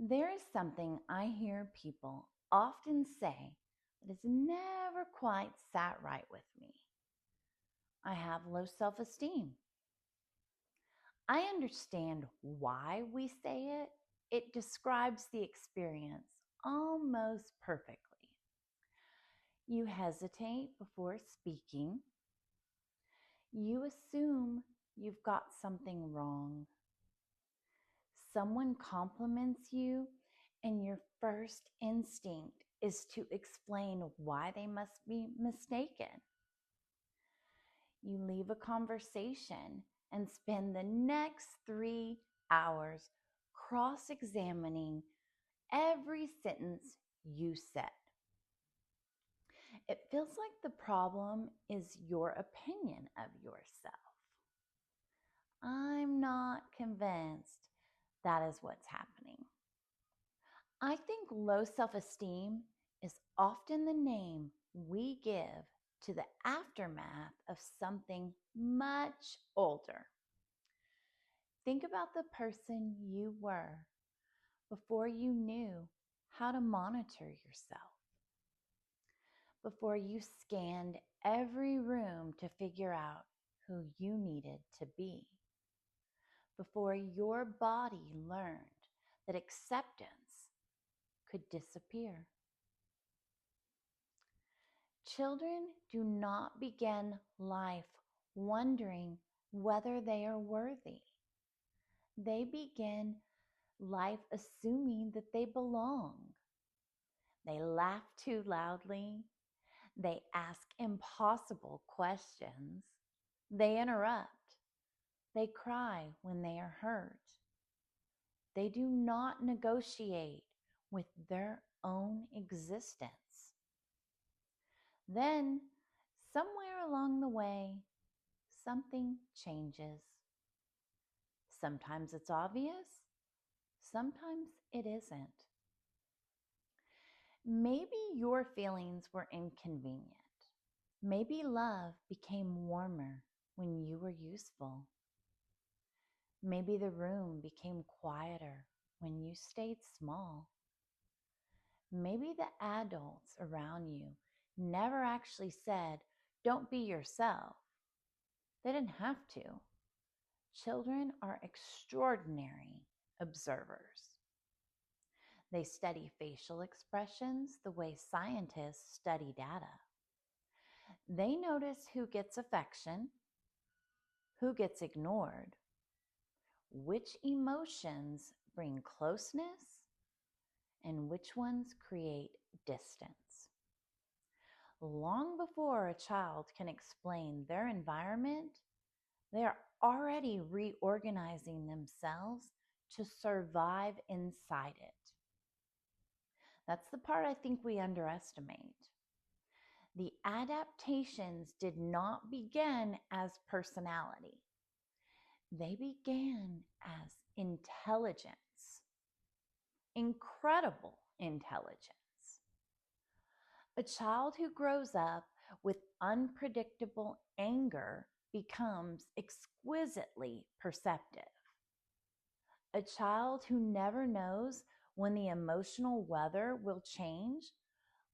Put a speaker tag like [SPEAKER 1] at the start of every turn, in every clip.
[SPEAKER 1] There is something I hear people often say that has never quite sat right with me. I have low self esteem. I understand why we say it. It describes the experience almost perfectly. You hesitate before speaking. You assume you've got something wrong. Someone compliments you, and your first instinct is to explain why they must be mistaken. You leave a conversation and spend the next 3 hours cross examining every sentence you said. It feels like the problem is your opinion of yourself. I'm not convinced that is what's happening. I think low self esteem is often the name we give to the aftermath of something much older. Think about the person you were before you knew how to monitor yourself, before you scanned every room to figure out who you needed to be, before your body learned that acceptance could disappear. Children do not begin life wondering whether they are worthy. They begin life assuming that they belong. They laugh too loudly. They ask impossible questions. They interrupt. They cry when they are hurt. They do not negotiate with their own existence. Then, somewhere along the way, something changes. Sometimes it's obvious, sometimes it isn't. Maybe your feelings were inconvenient. Maybe love became warmer when you were useful. Maybe the room became quieter when you stayed small. Maybe the adults around you never actually said, "Don't be yourself." They didn't have to. Children are extraordinary observers. They study facial expressions the way scientists study data. They notice who gets affection, who gets ignored, which emotions bring closeness, and which ones create distance. Long before a child can explain their environment, they are already reorganizing themselves to survive inside it. That's the part I think we underestimate. The adaptations did not begin as personality. They began as intelligence, incredible intelligence. A child who grows up with unpredictable anger becomes exquisitely perceptive. A child who never knows when the emotional weather will change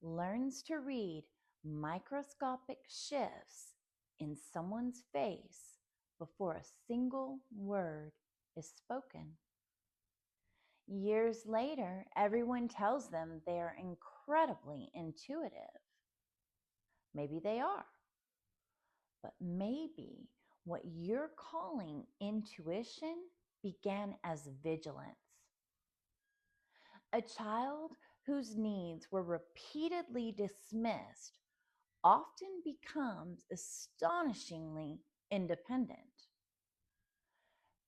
[SPEAKER 1] learns to read microscopic shifts in someone's face before a single word is spoken. Years later, everyone tells them they are incredibly intuitive. Maybe they are, but maybe what you're calling intuition began as vigilance. A child whose needs were repeatedly dismissed often becomes astonishingly independent.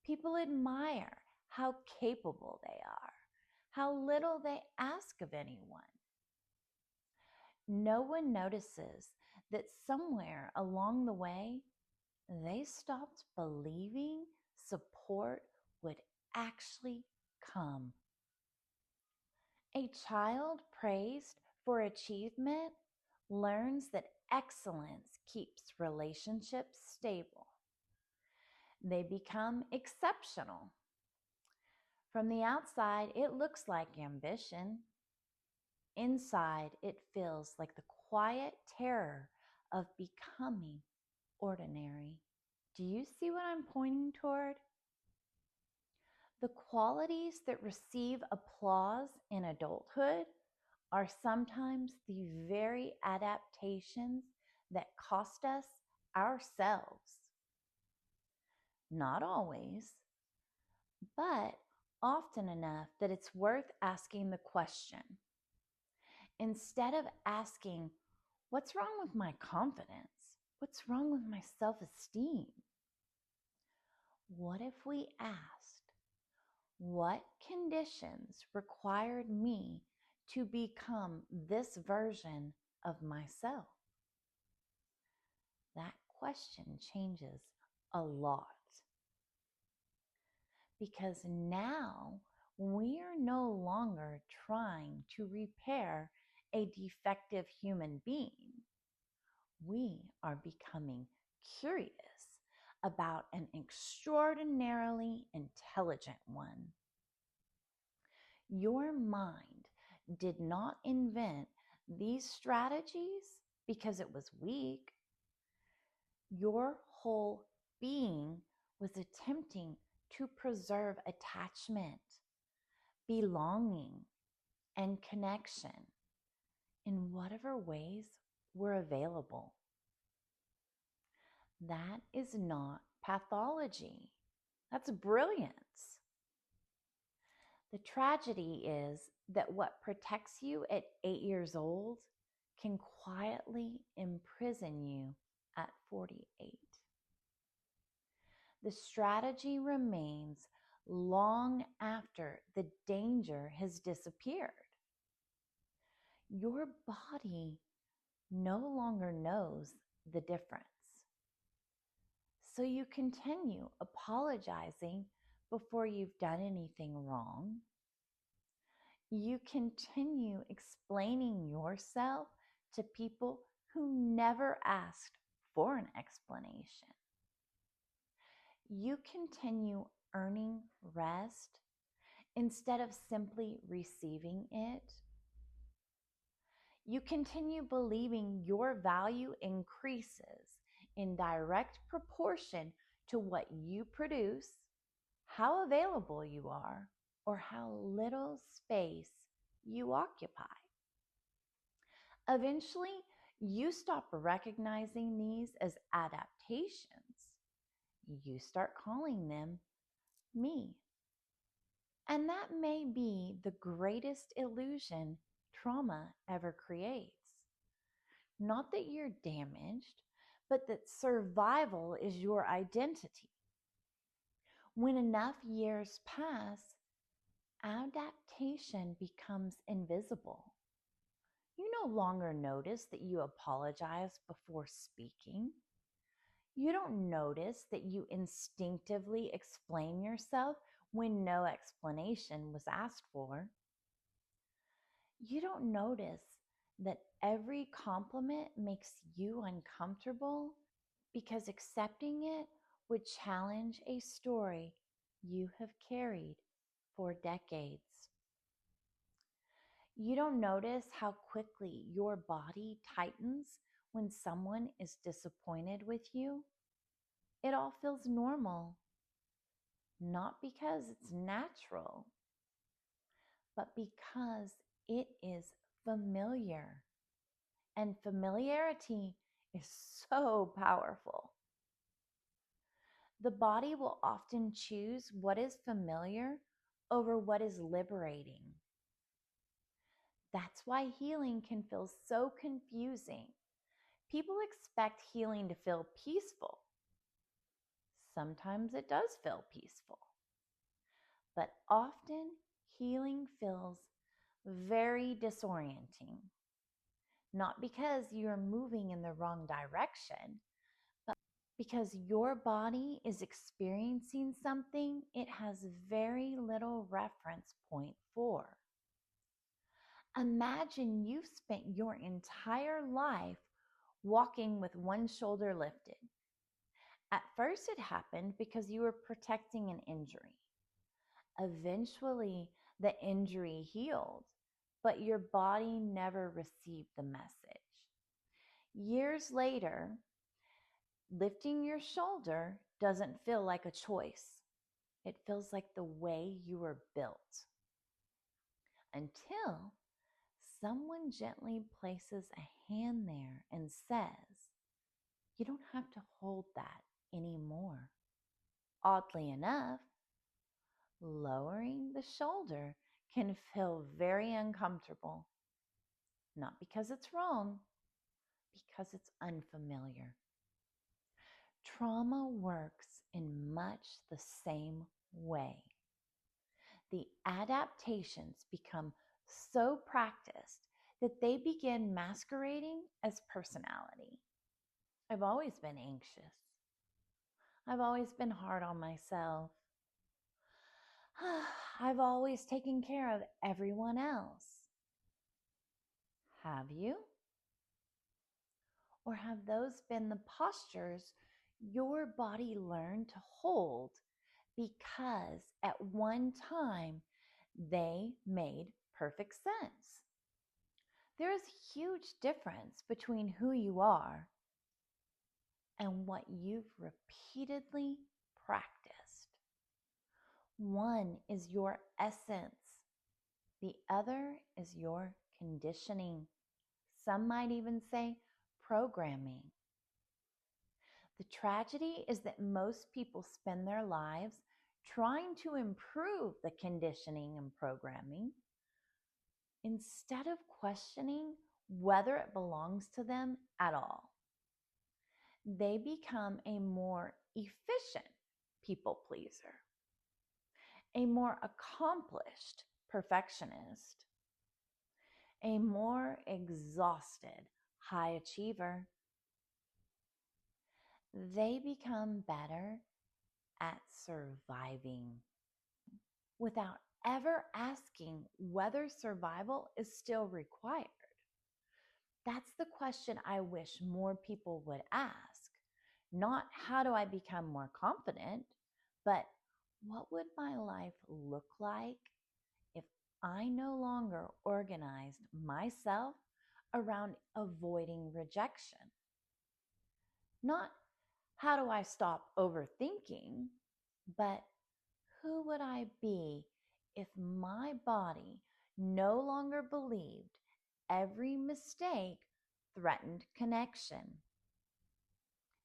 [SPEAKER 1] People admire how capable they are, how little they ask of anyone. No one notices that somewhere along the way, they stopped believing support would actually come. A child praised for achievement learns that excellence keeps relationships stable. They become exceptional. From the outside, it looks like ambition. Inside, it feels like the quiet terror of becoming ordinary. Do you see what I'm pointing toward? The qualities that receive applause in adulthood are sometimes the very adaptations that cost us ourselves. Not always, but often enough that it's worth asking the question. Instead of asking, what's wrong with my confidence? What's wrong with my self-esteem? What if we asked, what conditions required me to become this version of myself? That question changes a lot. Because now we are no longer trying to repair a defective human being. We are becoming curious about an extraordinarily intelligent one. Your mind did not invent these strategies because it was weak. Your whole being was attempting to preserve attachment, belonging, and connection in whatever ways were available. That is not pathology. That's brilliance. The tragedy is that what protects you at 8 years old can quietly imprison you at 48. The strategy remains long after the danger has disappeared. Your body no longer knows the difference. So you continue apologizing before you've done anything wrong. You continue explaining yourself to people who never asked for an explanation. You continue earning rest instead of simply receiving it. You continue believing your value increases in direct proportion to what you produce, how available you are, or how little space you occupy. Eventually, you stop recognizing these as adaptations. You start calling them me. And that may be the greatest illusion trauma ever creates. Not that you're damaged, but that survival is your identity. When enough years pass, adaptation becomes invisible. You no longer notice that you apologize before speaking. You don't notice that you instinctively explain yourself when no explanation was asked for. You don't notice that every compliment makes you uncomfortable because accepting it would challenge a story you have carried for decades. You don't notice how quickly your body tightens when someone is disappointed with you. It all feels normal, not because it's natural, but because it is familiar. And familiarity is so powerful. The body will often choose what is familiar over what is liberating. That's why healing can feel so confusing. People expect healing to feel peaceful. Sometimes it does feel peaceful. But often healing feels very disorienting. Not because you're moving in the wrong direction, but because your body is experiencing something it has very little reference point for. Imagine you've spent your entire life walking with one shoulder lifted. At first, it happened because you were protecting an injury. Eventually, the injury healed, but your body never received the message. Years later, lifting your shoulder doesn't feel like a choice. It feels like the way you were built until someone gently places a hand there and says, "You don't have to hold that anymore." Oddly enough, lowering the shoulder can feel very uncomfortable, not because it's wrong, because it's unfamiliar. Trauma works in much the same way. The adaptations become so practiced that they begin masquerading as personality. I've always been anxious. I've always been hard on myself. I've always taken care of everyone else. Have you? Or have those been the postures your body learned to hold because at one time they made perfect sense? There is a huge difference between who you are and what you've repeatedly practiced. One is your essence, the other is your conditioning. Some might even say programming. The tragedy is that most people spend their lives trying to improve the conditioning and programming instead of questioning whether it belongs to them at all. They become a more efficient people pleaser, a more accomplished perfectionist, a more exhausted high achiever. They become better at surviving without ever asking whether survival is still required. That's the question I wish more people would ask. Not how do I become more confident, but what would my life look like if I no longer organized myself around avoiding rejection? Not how do I stop overthinking, but who would I be if my body no longer believed every mistake threatened connection?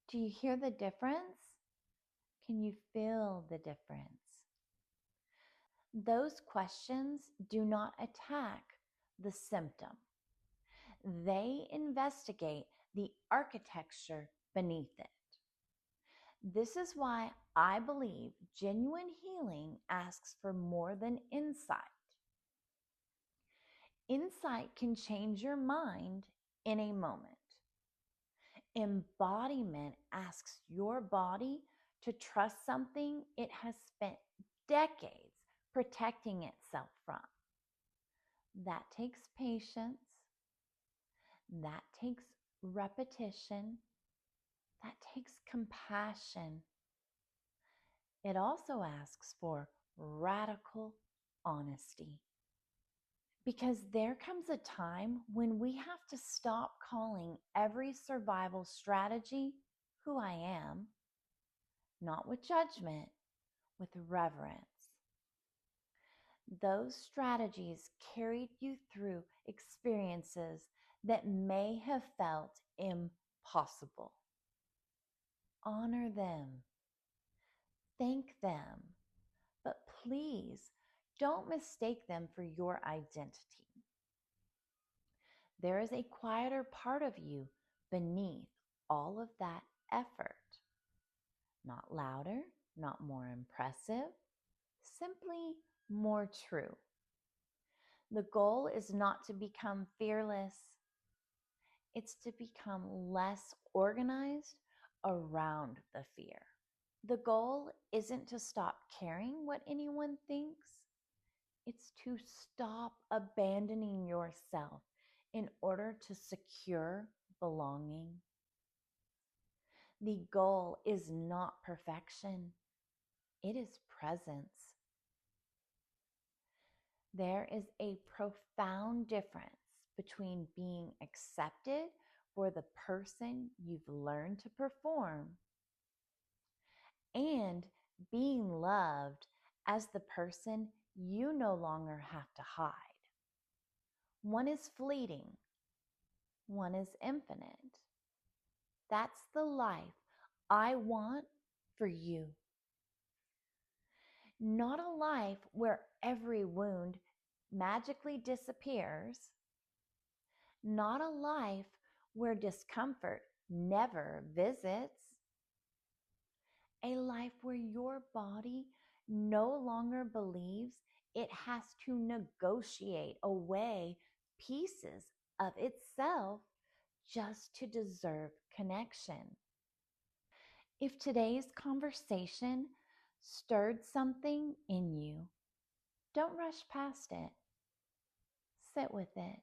[SPEAKER 1] Do you hear the difference? Can you feel the difference? Those questions do not attack the symptom. They investigate the architecture beneath it. This is why I believe genuine healing asks for more than insight. Insight can change your mind in a moment. Embodiment asks your body to trust something it has spent decades protecting itself from. That takes patience. That takes repetition. That takes compassion. It also asks for radical honesty. Because there comes a time when we have to stop calling every survival strategy who I am, not with judgment, with reverence. Those strategies carried you through experiences that may have felt impossible. Honor them, thank them, but please don't mistake them for your identity. There is a quieter part of you beneath all of that effort. Not louder, not more impressive, simply more true. The goal is not to become fearless, it's to become less organized around the fear. The goal isn't to stop caring what anyone thinks, it's to stop abandoning yourself in order to secure belonging. The goal is not perfection, it is presence. There is a profound difference between being accepted for the person you've learned to perform and being loved as the person you no longer have to hide. One is fleeting, one is infinite. That's the life I want for you. Not a life where every wound magically disappears, not a life where discomfort never visits, a life where your body no longer believes it has to negotiate away pieces of itself just to deserve connection. If today's conversation stirred something in you, don't rush past it. Sit with it.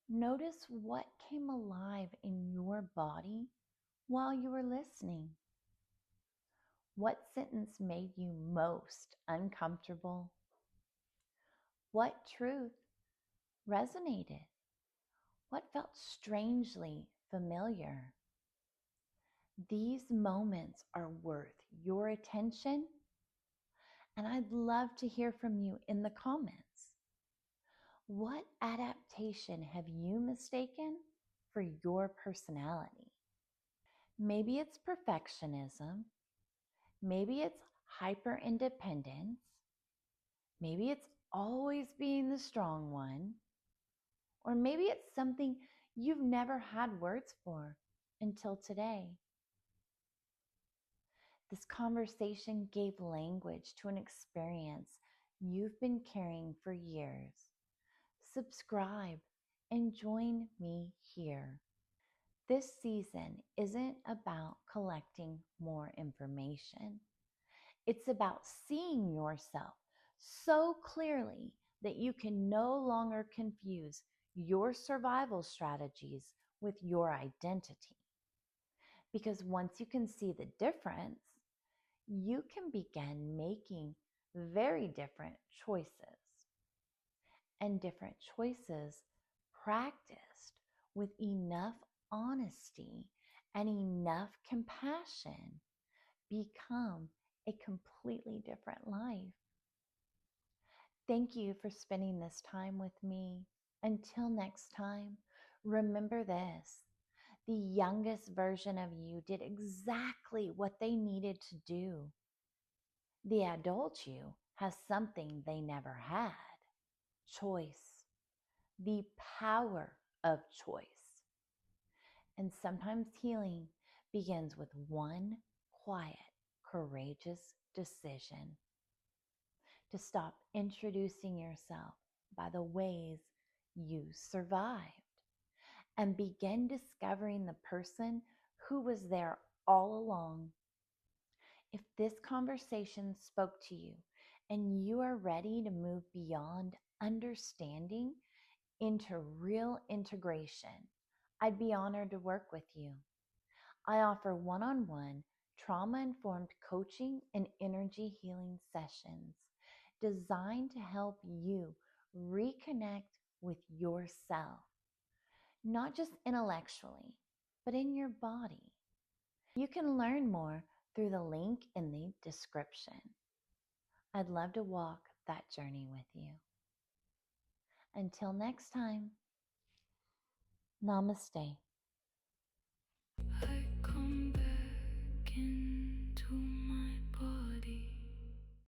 [SPEAKER 1] Notice what came alive in your body while you were listening. What sentence made you most uncomfortable? What truth resonated? What felt strangely familiar? These moments are worth your attention, and I'd love to hear from you in the comments. What adaptation have you mistaken for your personality? Maybe it's perfectionism. Maybe it's hyper independence. Maybe it's always being the strong one. Or maybe it's something you've never had words for until today. This conversation gave language to an experience you've been carrying for years. Subscribe and join me here. This season isn't about collecting more information. It's about seeing yourself so clearly that you can no longer confuse your survival strategies with your identity. Because once you can see the difference, you can begin making very different choices. And different choices practiced with enough honesty and enough compassion become a completely different life. Thank you for spending this time with me. Until next time, remember this: the youngest version of you did exactly what they needed to do. The adult you has something they never had: choice, the power of choice. And sometimes healing begins with one quiet, courageous decision to stop introducing yourself by the ways you survived and begin discovering the person who was there all along. If this conversation spoke to you and you are ready to move beyond understanding into real integration, I'd be honored to work with you. I offer one-on-one trauma-informed coaching and energy healing sessions designed to help you reconnect with yourself, not just intellectually, but in your body. You can learn more through the link in the description. I'd love to walk that journey with you. Until next time, namaste.